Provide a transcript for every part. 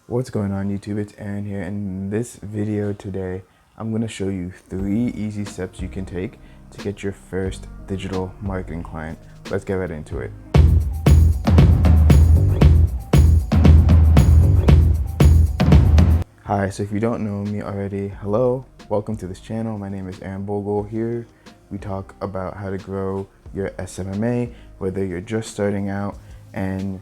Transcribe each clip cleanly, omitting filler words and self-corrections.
What's going on YouTube? It's Aaron here. In this video today, I'm going to show you 3 easy steps you can take to get your first digital marketing client. Let's get right into it. Hi, so if you don't know me already, hello, welcome to this channel. My name is Aaron Bogle. Here we talk about how to grow your SMMA, whether you're just starting out and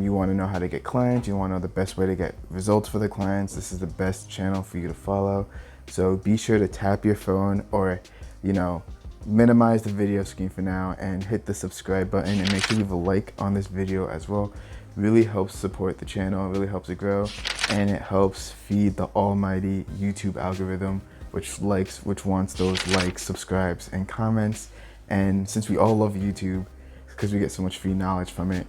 you want to know how to get clients, you want to know the best way to get results for the clients. This is the best channel for you to follow. So be sure to tap your phone or, minimize the video screen for now and hit the subscribe button, and make sure you leave a like on this video as well. Really helps support the channel, really helps it grow, and it helps feed the almighty YouTube algorithm, which wants those likes, subscribes, and comments. And since we all love YouTube because we get so much free knowledge from it,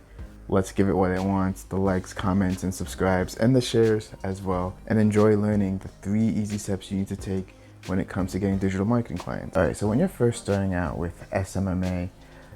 let's give it what it wants: the likes, comments, and subscribes, and the shares as well. And enjoy learning the 3 easy steps you need to take when it comes to getting digital marketing clients. All right, so when you're first starting out with SMMA,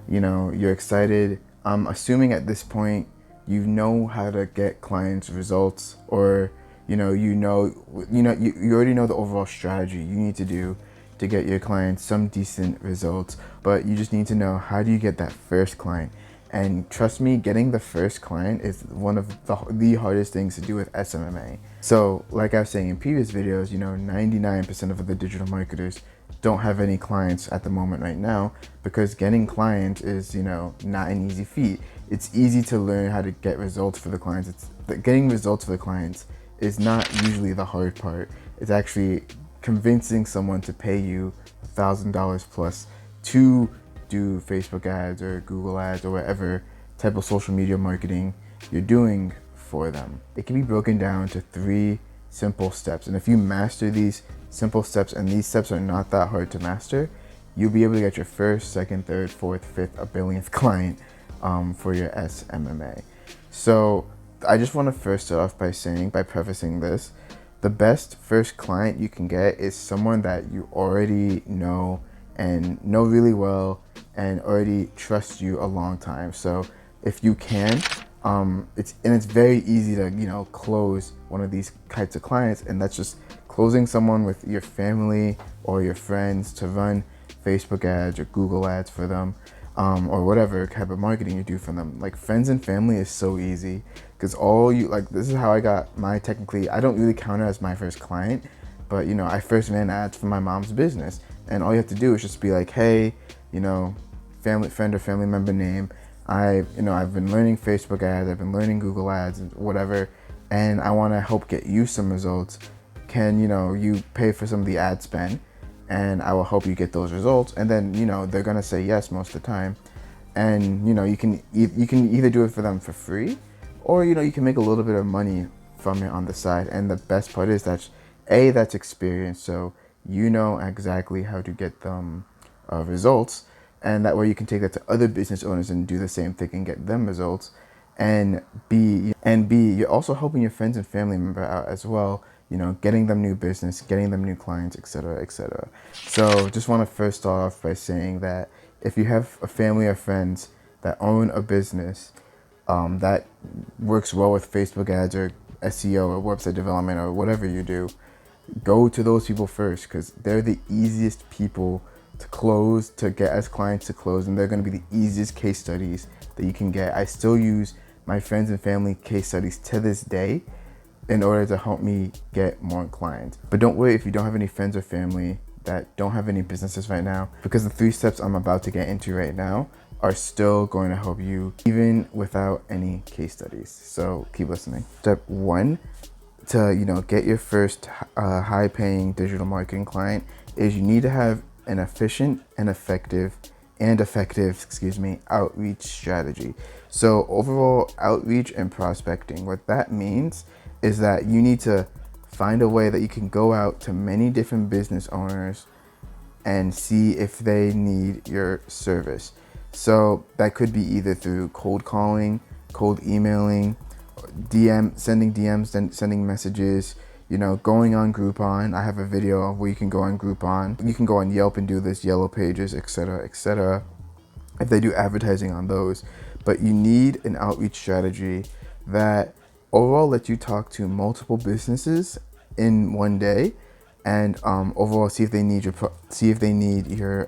you're excited. I'm assuming at this point you know how to get clients results, or you already know the overall strategy you need to do to get your clients some decent results, but you just need to know, how do you get that first client? And trust me, getting the first client is one of the hardest things to do with SMMA. So like I was saying in previous videos, 99% of the digital marketers don't have any clients at the moment right now, because getting clients is, not an easy feat. It's easy to learn how to get results for the clients. Getting results for the clients is not usually the hard part. It's actually convincing someone to pay you $1,000 plus to do Facebook ads or Google ads or whatever type of social media marketing you're doing for them. It can be broken down to 3 simple steps. And if you master these simple steps, and these steps are not that hard to master, you'll be able to get your first, second, third, fourth, fifth, a billionth client for your SMMA. So I just want to first start off by prefacing this. The best first client you can get is someone that you already know and know really well and already trust you a long time. So if you can, it's very easy to close one of these types of clients, and that's just closing someone with your family or your friends to run Facebook ads or Google ads for them, or whatever type of marketing you do for them. Like, friends and family is so easy, because this is how I got technically, I don't really count it as my first client, but I first ran ads for my mom's business, and all you have to do is just be like, hey, friend or family member name, I've been learning Facebook ads, I've been learning Google ads and whatever, and I want to help get you some results. Can you pay for some of the ad spend, and I will help you get those results? And then they're gonna say yes most of the time, and you can either do it for them for free, or you can make a little bit of money from it on the side. And the best part is that's experience, so you know exactly how to get them results, and that way you can take that to other business owners and do the same thing and get them results. And B, you're also helping your friends and family member out as well, getting them new business, getting them new clients, etc., etc. So just want to first start off by saying that if you have a family or friends that own a business that works well with Facebook ads or SEO or website development or whatever you do, go to those people first, because they're the easiest people to close, to get as clients to close, and they're going to be the easiest case studies that you can get. I still use my friends and family case studies to this day in order to help me get more clients. But don't worry if you don't have any friends or family that don't have any businesses right now, because the 3 steps I'm about to get into right now are still going to help you even without any case studies. So keep listening. Step 1 to get your first high-paying digital marketing client is you need to have an efficient and effective outreach strategy. So overall outreach and prospecting, what that means is that you need to find a way that you can go out to many different business owners and see if they need your service. So that could be either through cold calling, cold emailing, sending DMs, sending messages, going on Groupon. I have a video of where you can go on Groupon. You can go on Yelp and do this, Yellow Pages, etc., etc., if they do advertising on those. But you need an outreach strategy that overall lets you talk to multiple businesses in one day, and overall see if they need your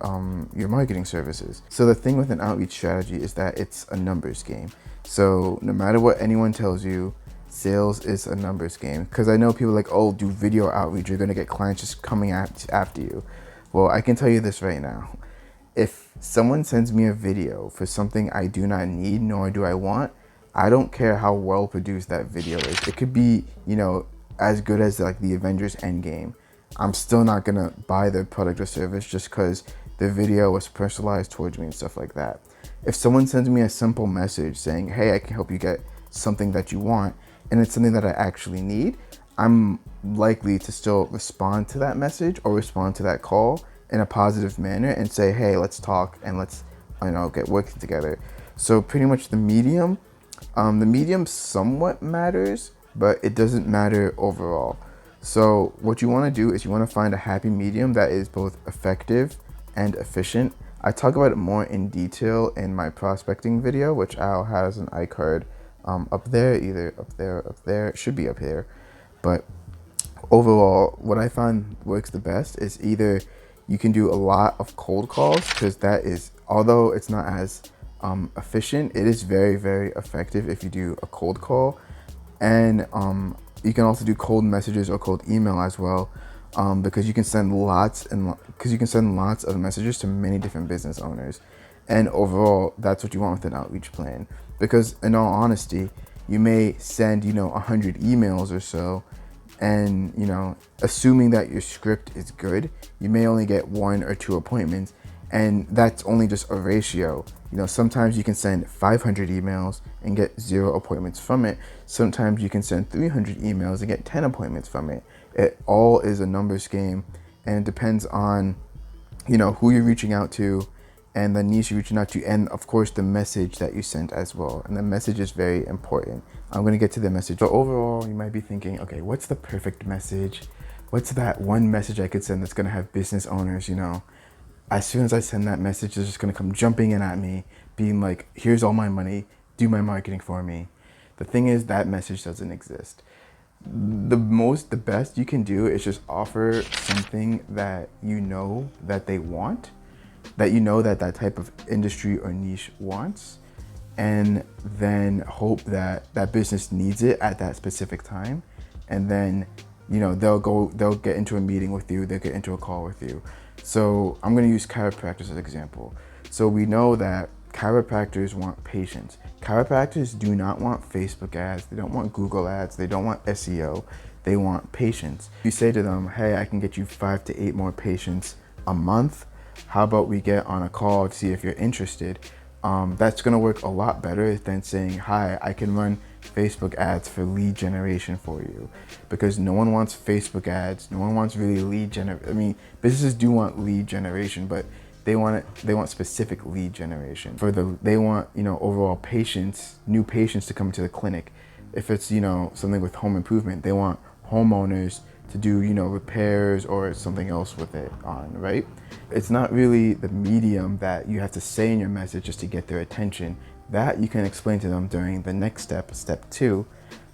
marketing services. So the thing with an outreach strategy is that it's a numbers game. So no matter what anyone tells you, sales is a numbers game. Because I know people are like, oh, do video outreach, you're gonna get clients just coming after you. Well, I can tell you this right now. If someone sends me a video for something I do not need nor do I want, I don't care how well produced that video is. It could be, as good as like the Avengers Endgame. I'm still not gonna buy their product or service just because the video was personalized towards me and stuff like that. If someone sends me a simple message saying, hey, I can help you get something that you want, and it's something that I actually need, I'm likely to still respond to that message or respond to that call in a positive manner and say, hey, let's talk and let's, get working together. So pretty much the medium somewhat matters, but it doesn't matter overall. So what you want to do is you want to find a happy medium that is both effective and efficient. I talk about it more in detail in my prospecting video, which Al has an iCard up there, either up there, it should be up here. But overall, what I find works the best is either you can do a lot of cold calls, because that is, although it's not as efficient, it is very, very effective if you do a cold call. And you can also do cold messages or cold email as well, because you can send lots of messages to many different business owners. And overall, that's what you want with an outreach plan. Because in all honesty, you may send 100 emails or so, and assuming that your script is good, you may only get 1 or 2 appointments, and that's only just a ratio. Sometimes you can send 500 emails and get 0 appointments from it. Sometimes you can send 300 emails and get 10 appointments from it. It all is a numbers game, and it depends on who you're reaching out to, and the niche you're reaching out to, and of course the message that you sent as well. And the message is very important. I'm going to get to the message. So overall, you might be thinking, okay, what's the perfect message? What's that one message I could send that's going to have business owners, as soon as I send that message, they're just going to come jumping in at me, being like, here's all my money, do my marketing for me. The thing is, that message doesn't exist. The best you can do is just offer something that that they want, that type of industry or niche wants, and then hope that that business needs it at that specific time. And then they'll get into a meeting with you, they'll get into a call with you. So I'm going to use chiropractors as an example. So we know that chiropractors want patients. Chiropractors do not want Facebook ads, they don't want Google ads, they don't want SEO, they want patients. You say to them, hey, I can get you 5 to 8 more patients a month. How about we get on a call to see if you're interested? That's going to work a lot better than saying, hi, I can run Facebook ads for lead generation for you, because no one wants Facebook ads. No one wants really lead generation. I mean, businesses do want lead generation, but they want specific lead generation. They want, overall patients, new patients to come to the clinic. If it's, something with home improvement, they want homeowners to do, repairs or something else with it on, right? It's not really the medium that you have to say in your message just to get their attention. That you can explain to them during the next step 2.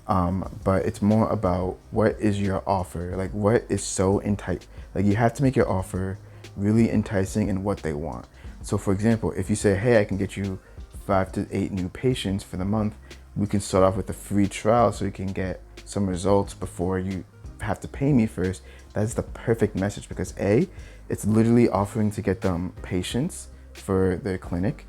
But it's more about what is your offer, like what is so enticing. Like you have to make your offer really enticing in what they want. So for example, if you say, hey, I can get you 5 to 8 new patients for the month, we can start off with a free trial so you can get some results before you have to pay me first. That's the perfect message, because A, it's literally offering to get them patients for their clinic,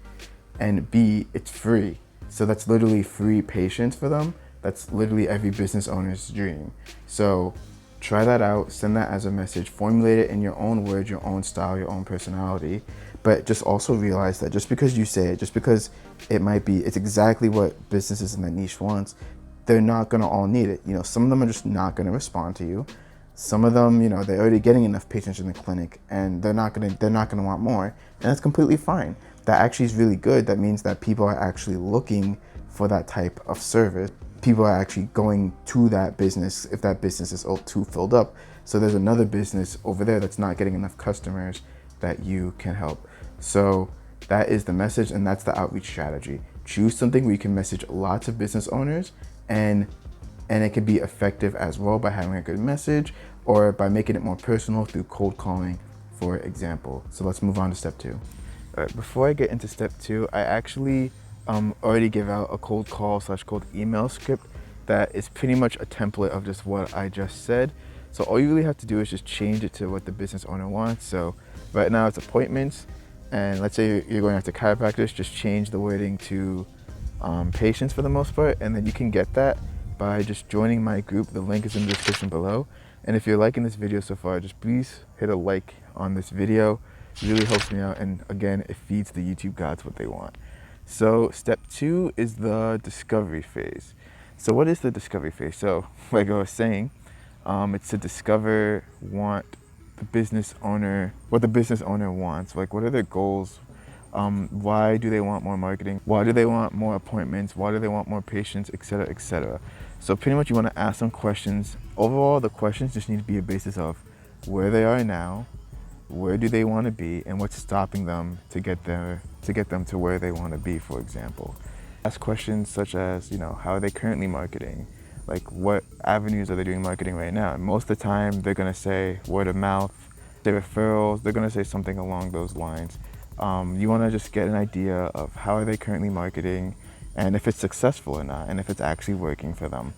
and B, it's free. So that's literally free patients for them. That's literally every business owner's dream. So try that out, send that as a message, formulate it in your own words, your own style, your own personality. But just also realize that just because you say it, just because it's exactly what businesses in that niche wants, they're not gonna all need it. Some of them are just not gonna respond to you. Some of them, they're already getting enough patients in the clinic and they're not gonna want more. And that's completely fine. That actually is really good. That means that people are actually looking for that type of service. People are actually going to that business if that business is too filled up. So there's another business over there that's not getting enough customers that you can help. So that is the message, and that's the outreach strategy. Choose something where you can message lots of business owners and And it can be effective as well by having a good message or by making it more personal through cold calling, for example. So let's move on to step 2. All right, before I get into step 2, I actually already give out a cold call / cold email script that is pretty much a template of just what I just said. So all you really have to do is just change it to what the business owner wants. So right now it's appointments, and let's say you're going after chiropractors, just change the wording to patients for the most part, and then you can get that by just joining my group. The link is in the description below. And if you're liking this video so far, just please hit a like on this video. It really helps me out, and again, it feeds the YouTube gods what they want. So step 2 is the discovery phase. So what is the discovery phase? So like I was saying, it's to discover what the business owner wants. Like, what are their goals? Why do they want more marketing? Why do they want more appointments? Why do they want more patients, etc., etc.? So pretty much you want to ask some questions. Overall, the questions just need to be a basis of where they are now, where do they want to be, and what's stopping them to get them to where they want to be, for example. Ask questions such as, how are they currently marketing? Like, what avenues are they doing marketing right now? And most of the time, they're going to say word of mouth, their referrals, they're going to say something along those lines. You want to just get an idea of how are they currently marketing, and if it's successful or not, and if it's actually working for them.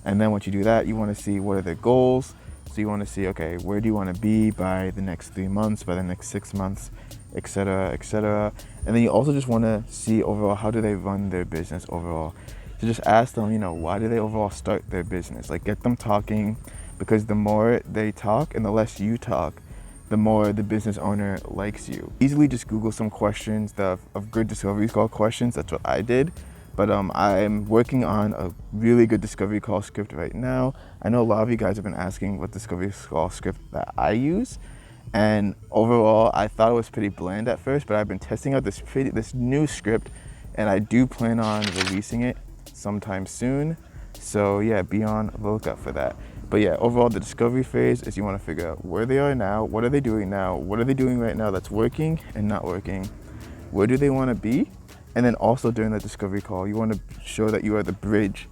And then once you do that, you want to see what are their goals. So you want to see, okay, where do you want to be by the next 3 months, by the next 6 months, etc., etc. And then you also just want to see overall, how do they run their business overall. So just ask them, why do they overall start their business? Like, get them talking, because the more they talk and the less you talk, the more the business owner likes you. Easily just Google some questions of good discovery call questions. That's what I did. But I'm working on a really good discovery call script right now. I know a lot of you guys have been asking what discovery call script that I use. And overall, I thought it was pretty bland at first, but I've been testing out this new script, and I do plan on releasing it sometime soon. So yeah, be on the lookout for that. But yeah, overall, the discovery phase is you want to figure out where they are now, what are they doing now, what are they doing right now that's working and not working, where do they want to be, and then also during the discovery call, you want to show that you are the bridge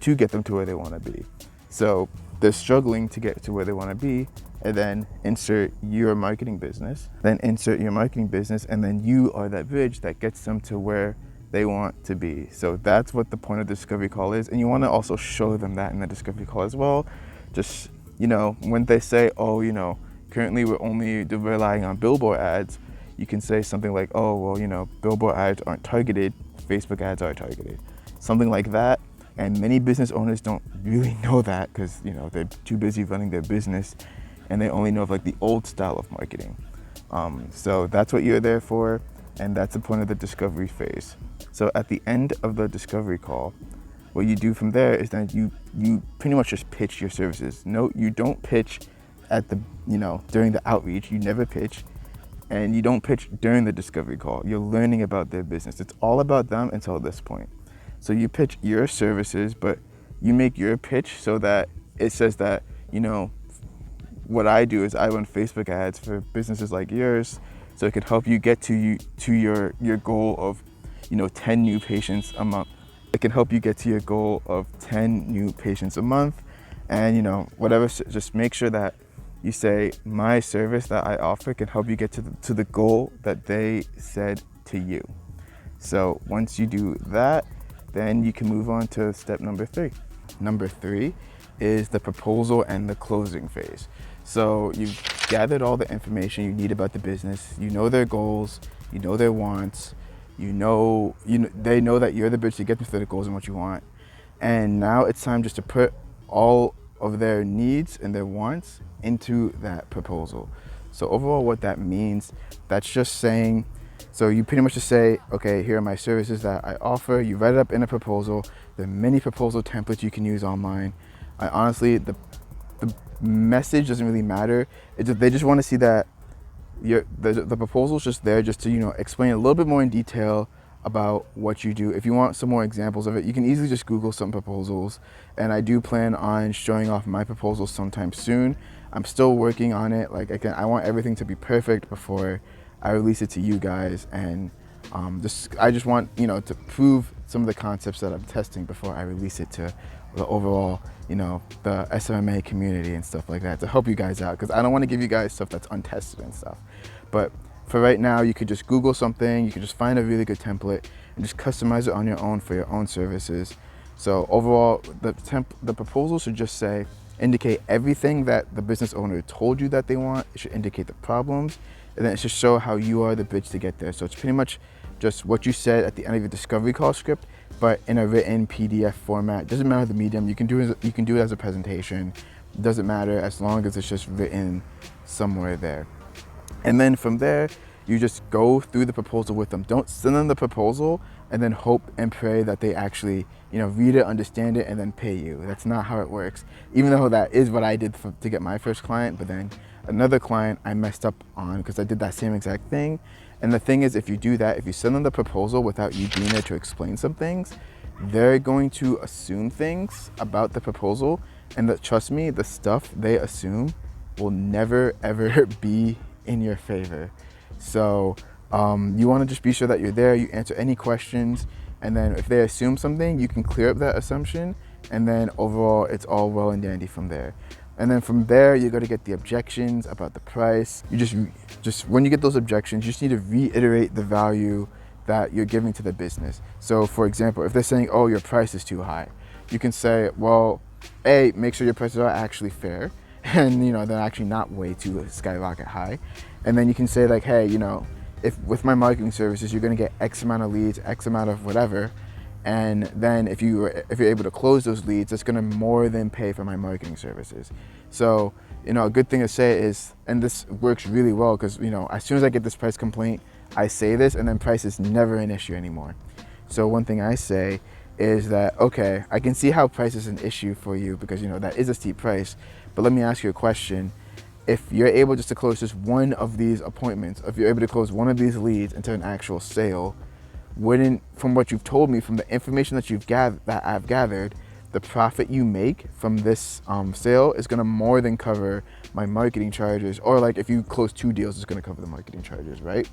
to get them to where they want to be. So they're struggling to get to where they want to be, and then insert your marketing business, and then you are that bridge that gets them to where they want to be. So that's what the point of the discovery call is, and you want to also show them that in the discovery call as well. Just, when they say, currently we're only relying on billboard ads, you can say something like, billboard ads aren't targeted, Facebook ads are targeted. Something like that. And many business owners don't really know that because, they're too busy running their business, and they only know of the old style of marketing. So that's what you're there for, and that's the point of the discovery phase. So at the end of the discovery call, what you do from there is that you pretty much just pitch your services. No, you don't pitch at the, during the outreach. You never pitch, and you don't pitch during the discovery call. You're learning about their business. It's all about them until this point. So you pitch your services, but you make your pitch so that it says that, what I do is I run Facebook ads for businesses like yours, so it could help you get to your goal of, 10 new patients a month. It can help you get to your goal of 10 new patients a month, and whatever. Just make sure that you say my service that I offer can help you get to the goal that they said to you. So once you do that, then you can move on to step number 3. Number 3 is the proposal and the closing phase. So you've gathered all the information you need about the business. You know their goals, you know their wants, they know that you're the bridge to get them to their goals and what you want. And now it's time just to put all of their needs and their wants into that proposal. So overall, what that means, that's just saying, so you pretty much just say, okay, here are my services that I offer. You write it up in a proposal. There are many proposal templates you can use online. Honestly, the message doesn't really matter. They just want to see that the proposal's just there just to, explain a little bit more in detail about what you do. If you want some more examples of it, you can easily just Google some proposals. And I do plan on showing off my proposals sometime soon. I'm still working on it. I want everything to be perfect before I release it to you guys. And I just want, to prove some of the concepts that I'm testing before I release it to the overall, you know, the SMMA community and stuff like that to help you guys out, because I don't want to give you guys stuff that's untested and stuff. But for right now, you could just Google something, you could just find a really good template and just customize it on your own for your own services. So overall, the proposal should just say, indicate everything that the business owner told you that they want. It should indicate the problems, and then it should show how you are the bridge to get there. So it's pretty much just what you said at the end of your discovery call script, but in a written PDF format. It doesn't matter the medium. You can do it as a presentation. It doesn't matter as long as it's just written somewhere there. And then from there, you just go through the proposal with them. Don't send them the proposal and then hope and pray that they actually, you know, read it, understand it, and then pay you. That's not how it works. Even though that is what I did to get my first client, but then another client I messed up on because I did that same exact thing. And the thing is, if you do that, if you send them the proposal without you being there to explain some things, they're going to assume things about the proposal. And trust me, the stuff they assume will never, ever be in your favor. So you want to just be sure that you're there, you answer any questions, and then if they assume something, you can clear up that assumption, and then overall it's all well and dandy from there. And then from there, you're going to get the objections about the price. You just when you get those objections, you just need to reiterate the value that you're giving to the business. So for example, if they're saying, oh, your price is too high, you can say, well, A, make sure your prices are actually fair, and you know, they're actually not way too skyrocket high. And then you can say like, hey, you know, if with my marketing services, you're going to get X amount of leads, X amount of whatever. And then if you're able to close those leads, it's going to more than pay for my marketing services. So, you know, a good thing to say is, and this works really well because, you know, as soon as I get this price complaint, I say this, and then price is never an issue anymore. So one thing I say is that, okay, I can see how price is an issue for you because, you know, that is a steep price. But let me ask you a question. If you're able just to close just one of these appointments, if you're able to close one of these leads into an actual sale, wouldn't, from what you've told me, from the information that I've gathered, the profit you make from this sale is going to more than cover my marketing charges, or like if you close 2 deals, it's going to cover the marketing charges, right?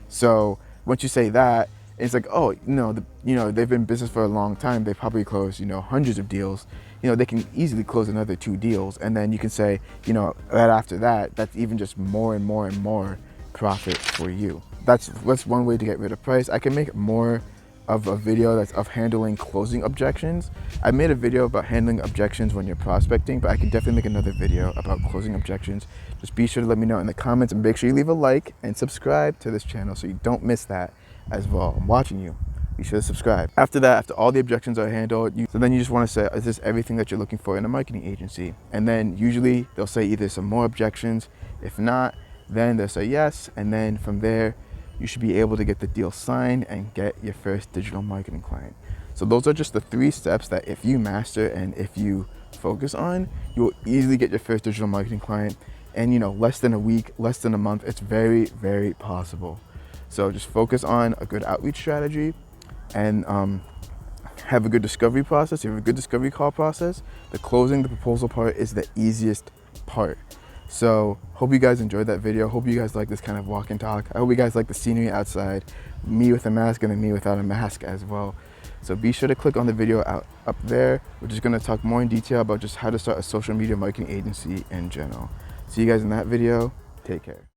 So once you say that, it's like, oh, they've been in business for a long time. They probably closed, hundreds of deals. They can easily close another 2 deals. And then you can say, right after that, that's even just more and more and more profit for you. That's one way to get rid of price. I can make more of a video that's of handling closing objections. I made a video about handling objections when you're prospecting, but I can definitely make another video about closing objections. Just be sure to let me know in the comments, and make sure you leave a like and subscribe to this channel so you don't miss that as well. I'm watching you. Be sure to subscribe. After that, after all the objections are handled, so then you just want to say, is this everything that you're looking for in a marketing agency? And then usually they'll say either some more objections. If not, then they'll say yes. And then from there, you should be able to get the deal signed and get your first digital marketing client. So those are just the 3 steps that if you master and if you focus on, you will easily get your first digital marketing client. And less than a week, less than a month, it's very, very possible. So just focus on a good outreach strategy and have a good discovery process. You have a good discovery call process. The closing, the proposal part is the easiest part. So hope you guys enjoyed that video. Hope you guys like this kind of walk and talk. I hope you guys like the scenery outside, me with a mask and then me without a mask as well. So be sure to click on the video up there. We're just going to talk more in detail about just how to start a social media marketing agency in general. See you guys in that video. Take care.